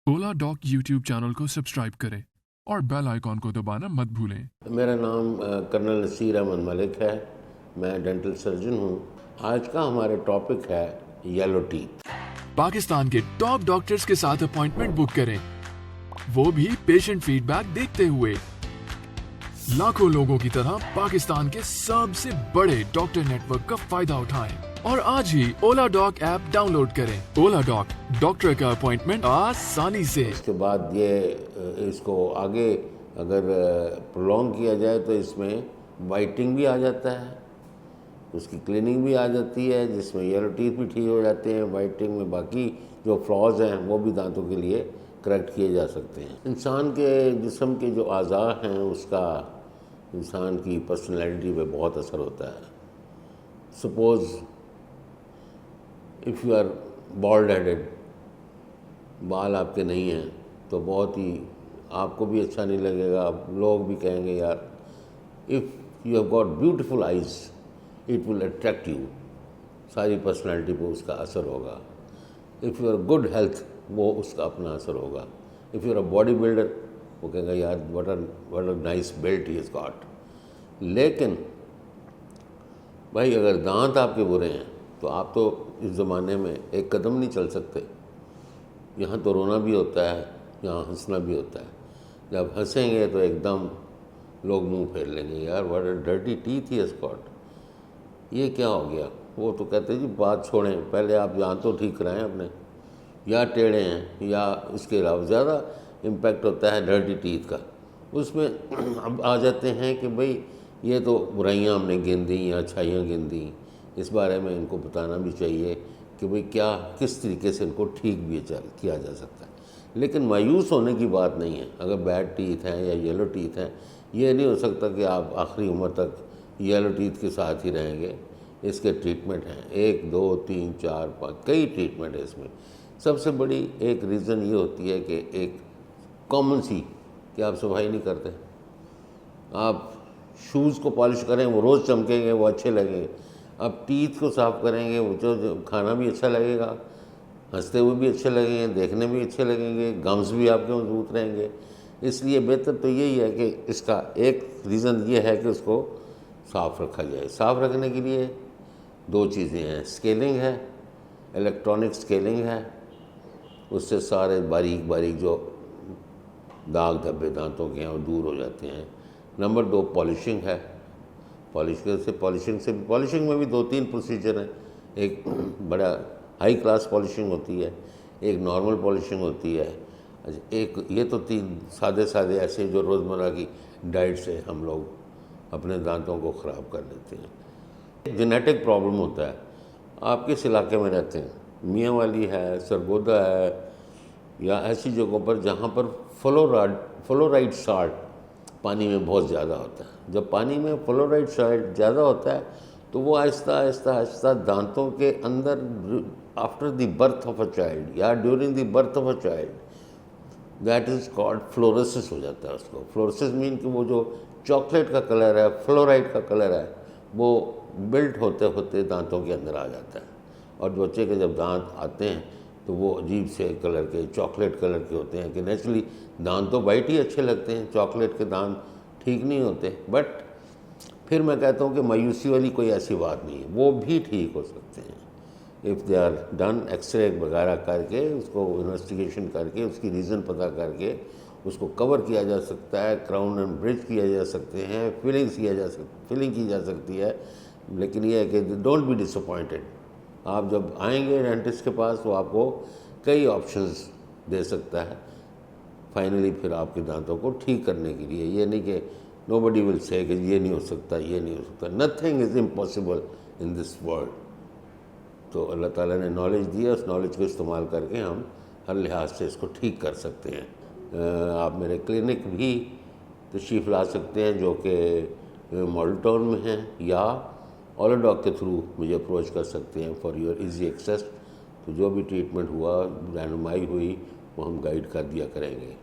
ओला dock YouTube channel को subscribe करें और बेल आइकॉन को दबाना मत भूलें। मेरा नाम कर्नल नसीर अहमद मलिक है। मैं डेंटल सर्जन हूँ। आज का हमारा टॉपिक है येलो टीथ। पाकिस्तान के टॉप डॉक्टर्स के साथ अपॉइंटमेंट बुक करें, वो भी पेशेंट फीडबैक देखते हुए। लाखों लोगों की तरह पाकिस्तान के सबसे बड़े डॉक्टर नेटवर्क का फायदा उठाएं और आज ही ओला डॉक ऐप डाउनलोड करें। ओला डॉक, डॉक्टर का अपॉइंटमेंट आसानी से। इसके बाद ये इसको आगे अगर प्रोलॉन्ग किया जाए तो इसमें वाइटिंग भी आ जाता है, उसकी क्लीनिंग भी आ जाती है, जिसमें येलो टीथ भी ठीक हो जाते हैं। वाइटिंग में बाकी जो फ्लॉज हैं वो भी दांतों के लिए करेक्ट किए जा सकते हैं। इंसान के जिस्म के जो अज़ा हैं उसका इंसान की पर्सनैलिटी पे बहुत असर होता है। Suppose if you are bald headed, बाल आपके नहीं हैं तो बहुत ही आपको भी अच्छा नहीं लगेगा। लोग भी कहेंगे यार, if you have got beautiful eyes it will attract you, सारी पर्सनैलिटी पे उसका असर होगा। If you are good health, वो उसका अपना असर होगा। If you are a body builder, वो कहेगा यार what a nice built he is got. लेकिन भाई अगर दांत आपके बुरे हैं तो आप तो इस ज़माने में एक कदम नहीं चल सकते। यहाँ तो रोना भी होता है, यहाँ हंसना भी होता है। जब हंसेंगे तो एकदम लोग मुंह फेर लेंगे, यार what a dirty teeth he has got, ये क्या हो गया। वो तो कहते हैं जी बात छोड़ें, पहले आप दांत तो ठीक कराएं अपने, या टेढ़े हैं या इसके अलावा ज़्यादा इम्पैक्ट होता है डर्टी टीथ का। उसमें अब आ जाते हैं कि भाई ये तो बुराइयां हमने गिन दी या अच्छाइयाँ गिन दी। इस बारे में इनको बताना भी चाहिए कि भाई क्या किस तरीके से इनको ठीक भी किया जा सकता है। लेकिन मायूस होने की बात नहीं है। अगर बैड टीथ हैं या येलो टीथ हैं, ये नहीं हो सकता कि आप आखिरी उम्र तक येलो टीथ के साथ ही रहेंगे। इसके ट्रीटमेंट हैं 1, 2, 3, 4, 5, कई ट्रीटमेंट है इसमें। सबसे बड़ी एक रीज़न ये होती है कि एक कॉमन सी कि आप सफाई नहीं करते। आप शूज़ को पॉलिश करें, वो रोज़ चमकेंगे, वो अच्छे लगेंगे। आप टीथ को साफ़ करेंगे, वो जो खाना भी अच्छा लगेगा, हंसते हुए भी अच्छे लगेंगे, देखने भी अच्छे लगेंगे, गम्स भी आपके मजबूत रहेंगे। इसलिए बेहतर तो यही है कि इसका एक रीज़न ये है कि उसको साफ़ रखा जाए। साफ़ रखने के लिए 2 चीज़ें हैं, स्केलिंग है, इलेक्ट्रॉनिक स्केलिंग है, उससे सारे बारीक बारीक जो दाग धब्बे दांतों के हैं वो दूर हो जाते हैं। नंबर 2 पॉलिशिंग है। पॉलिशिंग में भी 2-3 प्रोसीजर हैं। एक बड़ा हाई क्लास पॉलिशिंग होती है, एक नॉर्मल पॉलिशिंग होती है। अच्छा, एक ये तो 3 सादे ऐसे जो रोज़मर्रा की डाइट से हम लोग अपने दांतों को ख़राब कर देते हैं। जेनेटिक प्रॉब्लम होता है। आप किस इलाके में रहते हैं, मियाँ वाली है, सरगोदा है, या ऐसी जगहों पर जहाँ पर फ्लोराइड साल्ट पानी में बहुत ज़्यादा होता है। जब पानी में फ्लोराइड साल्ट ज़्यादा होता है तो वो आहिस्ता दांतों के अंदर after the birth of a child या during the birth of a child that is called fluorosis हो जाता है उसको। फ्लोरोसिस मीन कि वो जो चॉकलेट का कलर है, फ्लोराइड का कलर है, वो बिल्ट होते होते दांतों के अंदर आ जाता है। और बच्चे के जब दांत आते हैं तो वो अजीब से कलर के, चॉकलेट कलर के होते हैं। कि नेचुरली दांत तो वाइट ही अच्छे लगते हैं, चॉकलेट के दांत ठीक नहीं होते। बट फिर मैं कहता हूँ कि मायूसी वाली कोई ऐसी बात नहीं है, वो भी ठीक हो सकते हैं if they are done. X-ray वगैरह करके उसको इन्वेस्टिगेशन करके उसकी रीज़न पता करके उसको कवर किया जा सकता है, क्राउन एंड ब्रिज किया जा सकते हैं, फिलिंग की जा सकती है। लेकिन ये है कि डोंट बी डिसअपॉइंटेड। आप जब आएंगे डेंटिस्ट के पास तो आपको कई ऑप्शंस दे सकता है फाइनली फिर आपके दांतों को ठीक करने के लिए। ये नहीं कि नोबडी विल से कि ये नहीं हो सकता, ये नहीं हो सकता। Nothing is impossible in this world. तो अल्लाह ताला ने नॉलेज दी है, उस नॉलेज को इस्तेमाल करके हम हर लिहाज से इसको ठीक कर सकते हैं। आप मेरे क्लिनिक भी तशरीफ़ ला सकते हैं जो कि मॉडल टाउन में हैं, या ओला डॉक के थ्रू मुझे अप्रोच कर सकते हैं फॉर योर इजी एक्सेस। तो जो भी ट्रीटमेंट हुआ, रहनुमाई हुई, वो हम गाइड कर दिया करेंगे।